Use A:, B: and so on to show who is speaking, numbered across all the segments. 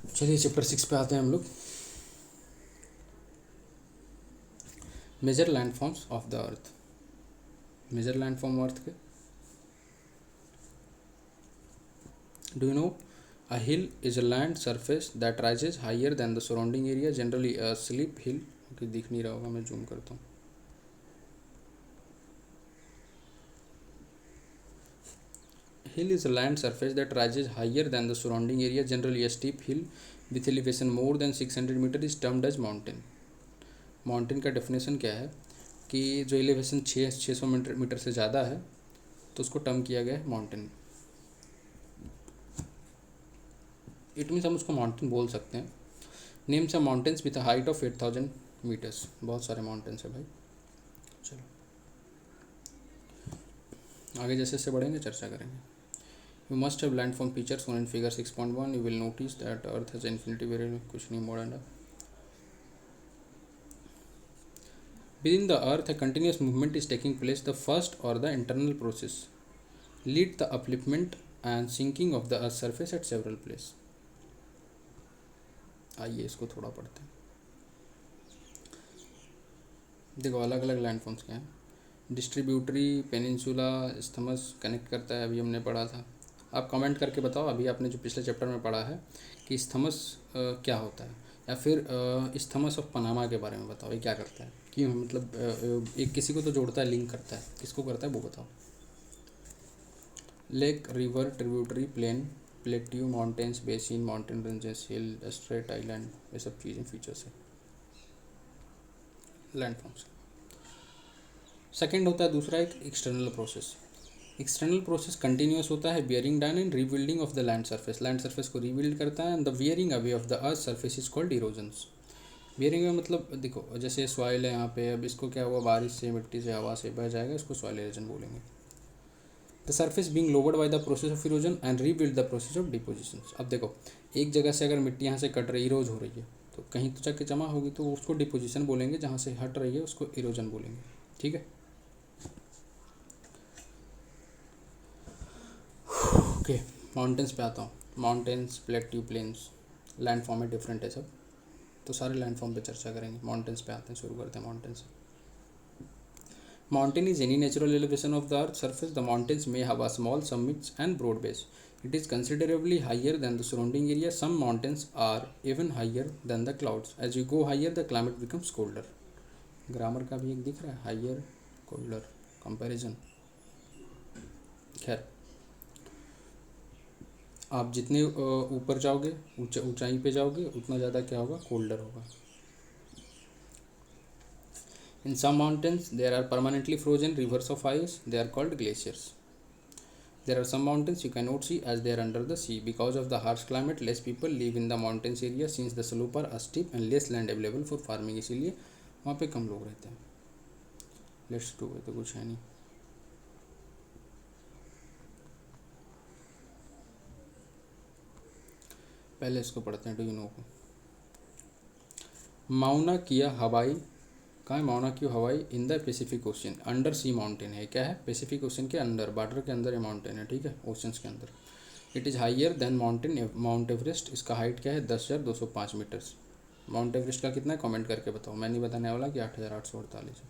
A: चलिए चैप्टर 6 पे आते हैं हम लोग। Major landforms of the earth. Major landform earth के, do you know a hill is a land surface that rises higher than the surrounding area, generally a slip hill. दिख नहीं रहा होगा, मैं जूम करता हूँ। Hill is a land surface that rises higher than the surrounding area, generally a steep hill with elevation more than 600 metre is termed as mountain। Mountain का definition क्या है कि जो एलिवेशन 600 मीटर से ज़्यादा है तो उसको टर्म किया गया है माउंटेन। इट मीन्स हम उसको माउंटेन बोल सकते हैं। Names are mountains with a height of 8000 metres. बहुत सारे माउंटेन्स है भाई। चलो आगे जैसे जैसे बढ़ेंगे चर्चा करेंगे। You must have landform features one in figure 6.1। You will notice that earth has infinity very, कुछ नहीं मोड़ and within the earth a continuous movement is taking place. The first or the internal process lead the upliftment and sinking of the earth's surface at several places। आइए इसको थोड़ा पढ़ते हैं। देखो अलग अलग लैंडफॉर्म्स क्या हैं। डिस्ट्रीब्यूटरी, पेनिनसुला, स्थमस कनेक्ट करता है, अभी हमने पढ़ा था। आप कमेंट करके बताओ अभी आपने जो पिछले चैप्टर में पढ़ा है कि स्थमस क्या होता है, या फिर स्थमस ऑफ पनामा के बारे में बताओ, ये क्या करता है, क्यों मतलब एक किसी को तो जोड़ता है, लिंक करता है, किसको करता है वो बताओ। Lake, river, tributary, plain, plateau, mountains, basin, mountain ranges, hill, strait, island, ये सब चीज़ें फीचर्स है लैंडफॉर्म्स। सेकेंड होता है दूसरा एक external process. External process continuous होता है, bearing down and rebuilding of the land surface. Land surface को रीबिल्ड करता है, and the bearing away of the earth surface is called erosions. Bearing में मतलब देखो जैसे सॉइल है यहाँ पे, अब इसको क्या हुआ, बारिश से, मिट्टी से, हवा से बह जाएगा, इसको सॉइल इरोजन बोलेंगे। The surface being lowered by the process of erosion and rebuild the process of deposition. अब देखो एक जगह से अगर मिट्टी यहाँ से कट रही, इरोज हो रही है, तो कहीं तो जाके जमा होगी, तो उसको डिपोजिशन बोलेंगे, जहाँ से हट रही है उसको इरोजन बोलेंगे। ठीक है, ओके। माउंटेन्स पे आता हूँ। Mountains, plateau, plains, land form में डिफरेंट है सब, तो सारे लैंड फॉर्म पे चर्चा करेंगे। माउंटेन्स पे आते हैं, शुरू करते हैं माउंटेन से। Mountain is any natural elevation of the earth's surface. The mountains may have a small summits and broad base. It is considerably higher than the surrounding area. Some mountains are even higher than the clouds. As you go higher, the climate becomes colder. Grammar का भी एक दिख रहा है, higher, colder, comparison. खैर, आप जितने ऊपर जाओगे, ऊंचाई पे जाओगे, उतना ज़्यादा क्या होगा, कोल्डर होगा। In some mountains there are permanently frozen rivers of ice. They are called glaciers. There are some mountains you cannot see as they are under the sea. Because of the harsh climate, less people live in the mountains area since the slope are steep and less land available for farming. इसीलिए वहाँ पे कम लोग रहते हैं। Let's do, तो कुछ है नहीं। पहले इसको पढ़ते हैं। डू यू नो को माउना किया हवाई, कहाँ है Mauna Kea Hawaii, in the Pacific Ocean, under sea mountain है। क्या है, पैसिफिक ओशन के अंदर, बॉर्डर के अंदर ये माउंटेन है। ठीक है, ओशंस के अंदर। It is higher than mountain Mount Everest. इसका हाइट क्या है, 10,205 मीटर्स। माउंट एवरेस्ट का कितना है, कमेंट करके बताओ। मैं नहीं बताने वाला कि 8,848 है।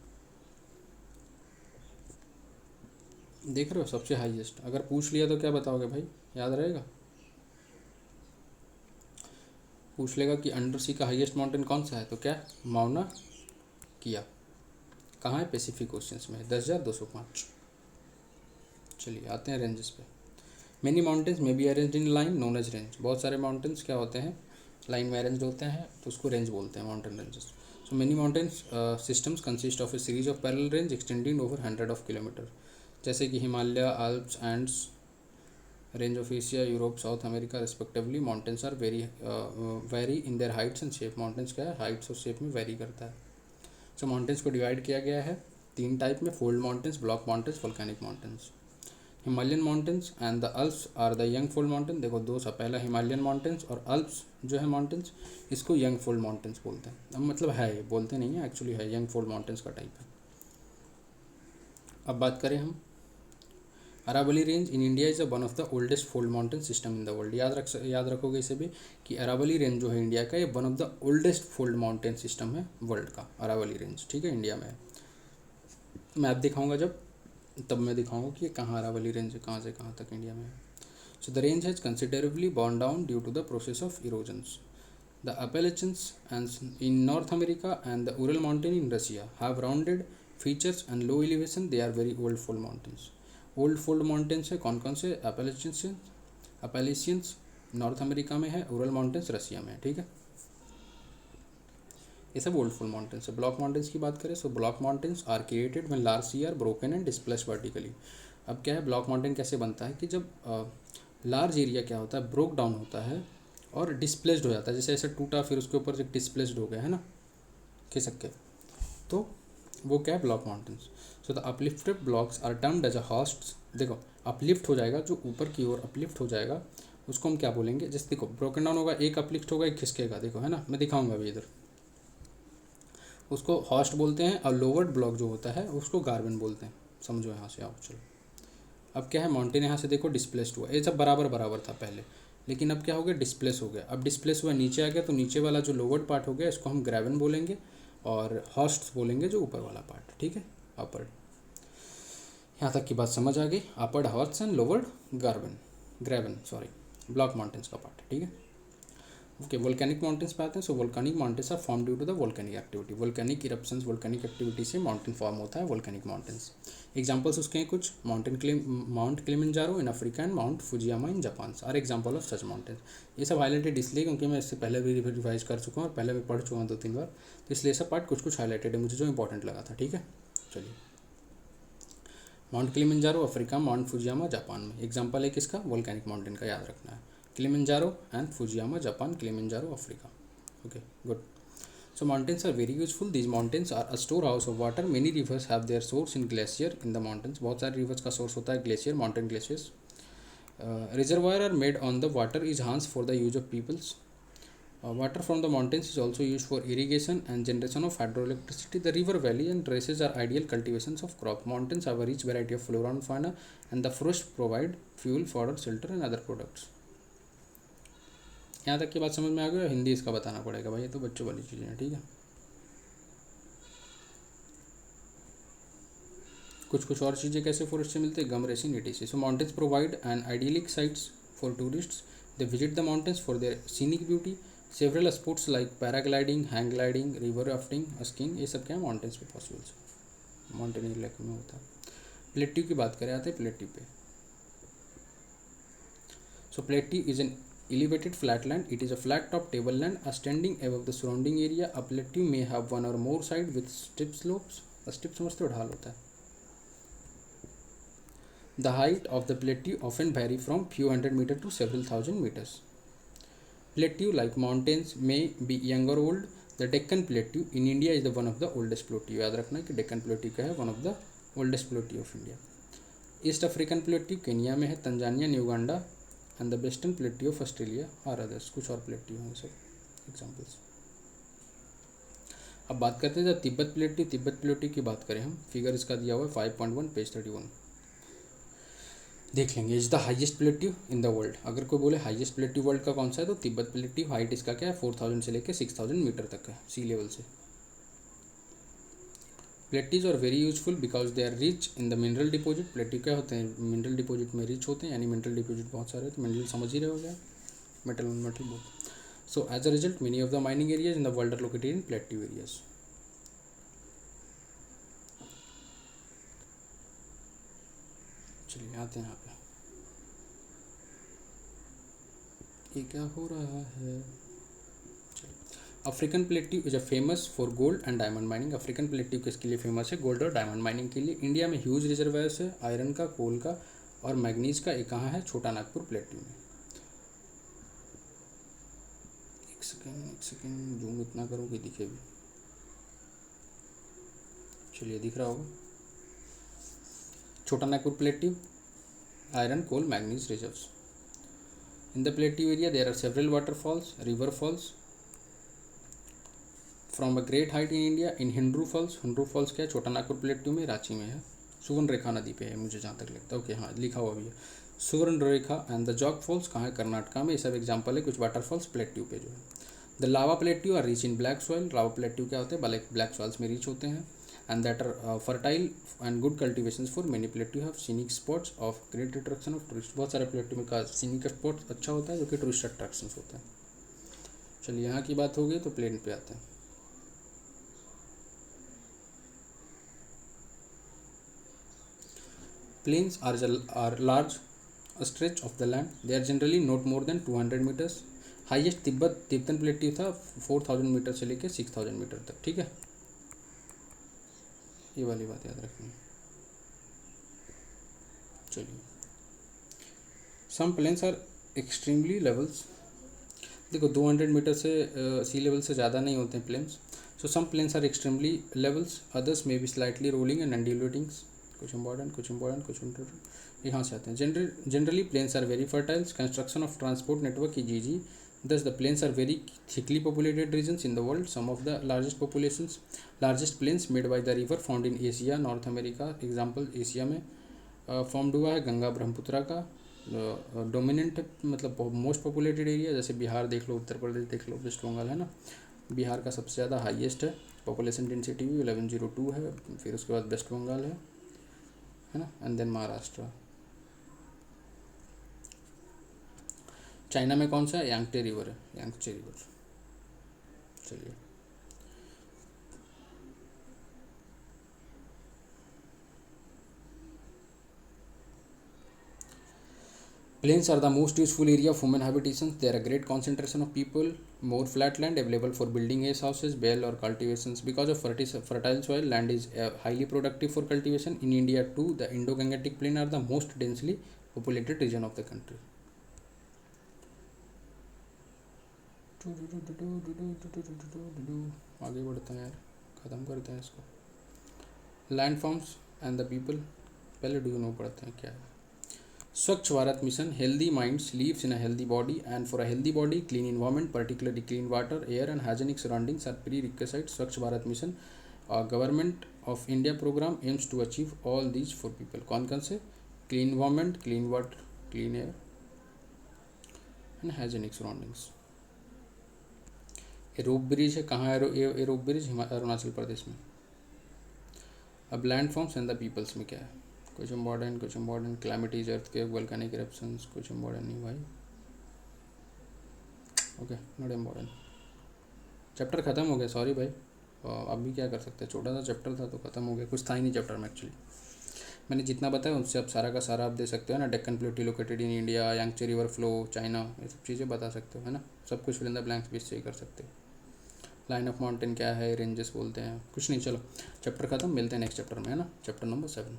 A: देख रहे हो, सबसे हाईएस्ट। अगर पूछ लिया तो क्या बताओगे भाई, याद रहेगा। पूछ लेगा कि अंडर सी का हाईएस्ट माउंटेन कौन सा है, तो क्या, माउना किया। कहाँ है, पैसिफिक ओशंस में, 10,205। चलिए आते हैं रेंजेस पे। Many mountains may be arranged in line known as range. बहुत सारे माउंटेन्स क्या होते हैं, लाइन में अरेंज होते हैं, तो उसको रेंज बोलते हैं, mountain ranges. So many mountains systems consist of a series of parallel range extending over 100 of kilometre. जैसे कि Himalaya, Alps, Andes, range of Asia, Europe, South America respectively. Mountains are very in their heights and shape. Mountains क्या है, Heights और shape में very करता है। सो mountains को divide किया गया है 3 टाइप में, fold mountains, block mountains, volcanic mountains. Himalayan mountains and the Alps are the young fold mountain. देखो दो सा, पहला हिमालयन माउंटेन्स और अल्प्स जो है माउंटेन्स, इसको यंग फोल्ड माउंटेन्स बोलते हैं। अब मतलब है, बोलते नहीं है, एक्चुअली है, यंग फोल्ड माउंटेन्स का टाइप है। अब बात करें हम Aravalli range in India is one of the oldest fold mountain system in the world. याद रखोगे इसे भी कि अरावली रेंज जो है इंडिया का, ये one of the oldest fold mountain system है वर्ल्ड का, अरावली रेंज, ठीक है, इंडिया में है। मैप दिखाऊंगा जब, तब मैं दिखाऊंगा कि ये कहाँ अरावली रेंज है, कहाँ से कहाँ तक इंडिया में है। So the range has considerably burn down due to the process of erosions. The Appalachians and in North America and the Ural Mountain in Russia have rounded features and low elevation. They are very old fold mountains. Old fold mountains है कौन कौन से? अपैलेशियंस north America में है, Ural mountains रसिया में है, ठीक है। ये सब ओल्ड फोल्ड माउंटेन्स है। ब्लॉक माउंटेन्स की बात करें, so block mountains are created when large sea are broken and displaced vertically. अब क्या है, ब्लॉक माउंटेन कैसे बनता है कि जब लार्ज एरिया क्या होता है, ब्रोक डाउन होता है और डिस्प्लेस्ड हो जाता है, जैसे ऐसे टूटा फिर उसके ऊपर से डिस्प्लेस्ड हो गया है ना, खिसक के, तो वो क्या है, block mountains. So the uplifted blocks are termed as a horsts. देखो अपलिफ्ट हो जाएगा, जो ऊपर की ओर अपलिफ्ट हो जाएगा उसको हम क्या बोलेंगे, जैसे देखो ब्रोकन डाउन होगा, एक अपलिफ्ट होगा, एक खिसकेगा, देखो है ना, मैं दिखाऊंगा अभी इधर, उसको हॉस्ट बोलते हैं। और लोवर्ड ब्लॉक जो होता है उसको गार्बन बोलते हैं। समझो यहाँ से, आओ चलो। अब क्या है, माउंटेन यहाँ से देखो डिस्प्लेस्ड हुआ, ये सब बराबर बराबर था पहले, लेकिन अब क्या हो गया, डिस्प्लेस हो गया। अब डिस्प्लेस हुआ, नीचे आ गया, तो नीचे वाला जो लोवर्ड पार्ट हो गया इसको हम ग्रेवन बोलेंगे, और हॉस्ट बोलेंगे जो ऊपर वाला पार्ट, ठीक है, अपर। यहाँ तक की बात समझ आ गई। Upward horse and lowered graben sorry, block mountains का पार्ट है, ठीक है। ओके, वोल्केनिक माउंटेन्स पे आते हैं। So volcanic mountains are form due to the volcanic activity. Volcanic eruptions, volcanic activity से माउंटेन फॉर्म होता है, वोल्केनिक माउंटेन्स। एग्जाम्पल्स उसके हैं कुछ, Mount Kilimanjaro in Africa and Mount Fujiyama in Japan are example of such mountains. ये सब highlighted इसलिए क्योंकि मैं इससे पहले भी रिवाइज कर चुका हूँ और पहले भी पढ़ चुका हूँ 2-3 बार, तो इसलिए सब पार्ट कुछ कुछ हाईलाइटेड है मुझे, जो इंपॉर्टेंट लगा था, ठीक है। चलिए, mount Kilimanjaro Africa, mount Fujiyama Japan में। एग्जाम्पल है किसका, वोल्केनिक माउंटेन का, याद रखना है। Kilimanjaro and Fujiyama Japan, Kilimanjaro Africa. Okay good. So mountains are very useful. These mountains are a storehouse of water. Many rivers have their source in glacier in the mountains. बहुत सारे rivers का source होता है glacier, mountain glaciers. Reservoir are made on the water is enhanced for the use of peoples. Water from the mountains is also used for irrigation and generation of hydroelectricity. The river valley and traces are ideal cultivations of crop. Mountains have a rich variety of flora and fauna, and the forests provide fuel, fodder, shelter, and other products. यहाँ तक की बात समझ में आ गई। हिंदी इसका बताना पड़ेगा भाई, ये तो बच्चों वाली चीज़ें हैं, ठीक है। कुछ कुछ और चीज़ें कैसे फॉरेस्ट से मिलते हैं, gum resin etc. So mountains provide an idyllic sites for tourists. They visit the mountains for their scenic beauty. Several sports like paragliding, hang gliding, river rafting, skiing, ये सब क्या है, माउंटेन्स पे पॉसिबल्स, माउंटेन इलाके में होता है। Plateau की बात करें, आते हैं प्लेट्यू पे। So plateau is an elevated flatland. It is a flat top tableland standing above the surrounding area. A plateau may have one or more side with steep slopes. Steep समझते हो, ढाल होता है। The height of the plateau often vary from few hundred meters to several thousand meters. Plateau like mountains may be young or old. The Deccan Plateau in India is the one of the oldest plateau. याद रखना कि Deccan Plateau का है one of the oldest plateau of India. East African Plateau Kenya में है, Tanzania, Uganda and the western plateau of Australia और others. कुछ और प्लेट्यू हैं सब एग्जाम्पल्स। अब बात करते हैं जब तिब्बत प्लेट्यू। तिब्बत प्लेट्यू की बात करें हम, फिगर इसका दिया हुआ है 5.1 पेज 31, देख लेंगे। Is the highest plateau in the world. अगर कोई बोले हाईएस्ट प्लेट्यू वर्ल्ड का कौन सा है, तो तिब्बत प्लेट्यू। हाइट इसका क्या है, 4000 से लेकर 6000 मीटर तक है सी लेवल से। Plateaus are very useful because they are rich in the mineral deposit. Plateau क्या होते हैं, मिनरल डिपॉजिट में रिच होते हैं, यानी मिनरल डिपॉजिट बहुत सारे, तो मिनरल समझ ही रहे हो गया, metal metal both. So as a result many of the mining areas in the world are located in plateau areas. चलिए आते हैं यहाँ पे, ये क्या हो रहा है। African plateau is a famous for gold and diamond mining. African plateau किसके लिए फेमस है, गोल्ड और डायमंड माइनिंग के लिए। इंडिया में ह्यूज रिजर्वायर्स है आयरन का, कोल का और मैग्नीज का। एक कहाँ है, छोटा नागपुर प्लेट्यू में। एक सेकेंड जूम इतना करूँ कि दिखे भी। चलिए दिख रहा होगा, Chota Nagpur plateau, iron, coal, manganese reserves. In the plateau area there are several waterfalls, river falls from a great height in India. In Hundru falls, Hundru falls क्या है, छोटा नागपुर प्लेट्यू में, रांची में है, सुवर्ण रेखा नदी पे है मुझे जहाँ तक लगता है। ओके हाँ लिखा हुआ भी है सुवर्ण रेखा। एंड द जॉग फॉल्स कहाँ है? कर्नाटका में। ये सब एग्जाम्पल है कुछ वाटरफॉल्स प्लेट्यू पे जो है। The lava plateau are rich in black soil. Lava plateau क्या होते हैं? ब्लैक सॉइल्स में रिच होते हैं। And that are fertile and good cultivation for many plateau have scenic spots of great attraction of tourist. बहुत सारे plateau में का सीनिक स्पॉट अच्छा होता है जो कि टूरिस्ट अट्रैक्शन होता है। चलिए यहाँ की बात हो गई तो प्लेन पे आते हैं। Plains are large stretch of the land. They are generally not more than 200 meters. Highest Tibetan plateau था 4000 मीटर से लेकर 6000 मीटर तक। ठीक है, ये वाली बात याद रखनी। चलिए, सम प्लेन्स आर एक्सट्रीमली लेवल्स। देखो 200 मीटर से सी लेवल से ज़्यादा नहीं होते हैं plains. So some plains are extremely levels, others may be slightly rolling and undulatings. कुछ इम्पॉर्टेंट यहाँ से आते हैं। Generally plains are very fertiles. Construction of transport network is easy. Thus, the plains are very thickly populated regions in the world. Some of the largest plains made by the river found in Asia, North America. Example, Asia में formed हुआ है गंगा ब्रह्मपुत्रा का। Dominant मतलब most populated area, जैसे बिहार देख लो, उत्तर प्रदेश देख लो, waste Bengal है ना। बिहार का सबसे ज़्यादा हाईएस्ट है, पॉपुलेशन डेंसिटी भी 1102 है। फिर उसके बाद वेस्ट बंगाल है ना, एंड देन महाराष्ट्र। चाइना में कौन सा है? यांगटे रिवर है, यांगचे रिवर। चलिए, plains are the most useful area of human habitation. There are a great concentration of people, more flat land available for building houses, bale or cultivations. Because of fertile soil, land is highly productive for cultivation. In India too, the Indo-Gangetic plain are the most densely populated region of the country. आगे बढ़ते हैं यार, ख़त्म करते हैं इसको। Land forms and the people, पहले do no पढ़ते हैं क्या है। स्वच्छ Bharat mission, healthy minds lives in a healthy body, and for a healthy body, clean environment, particularly clean water, air and hygienic surroundings are prerequisites. Swachh Bharat Mission, government of India program aims to achieve all these for people. कौन कौन से? clean environment, clean water, clean air and hygienic surroundings. ये रोप bridge है, कहाँ है ये रोप bridge? Arunachal Pradesh में। अब land forms and the peoples में क्या है? कुछ important calamities, earthquake, volcanic eruptions. कुछ इम्पॉर्टेंट नहीं भाई, ओके नॉट इम्पॉर्टेंट। चैप्टर ख़त्म हो गया, सॉरी भाई। अब भी क्या कर सकते हैं, छोटा सा चैप्टर था तो ख़त्म हो गया, कुछ था ही नहीं चैप्टर में एक्चुअली। मैंने जितना बताया उससे आप सारा का सारा आप दे सकते हो ना। Deccan plateau located in India, Yangtze river flow, China, ये सब चीज़ें बता सकते हो, है ना। सब कुछ फिल इन द ब्लैंक्स भी सही कर सकते हो। लाइन ऑफ माउंटेन क्या है, रेंजेस बोलते हैं, कुछ नहीं। चलो चैप्टर ख़त्म, मिलते हैं नेक्स्ट चैप्टर में, है ना, चैप्टर नंबर 7।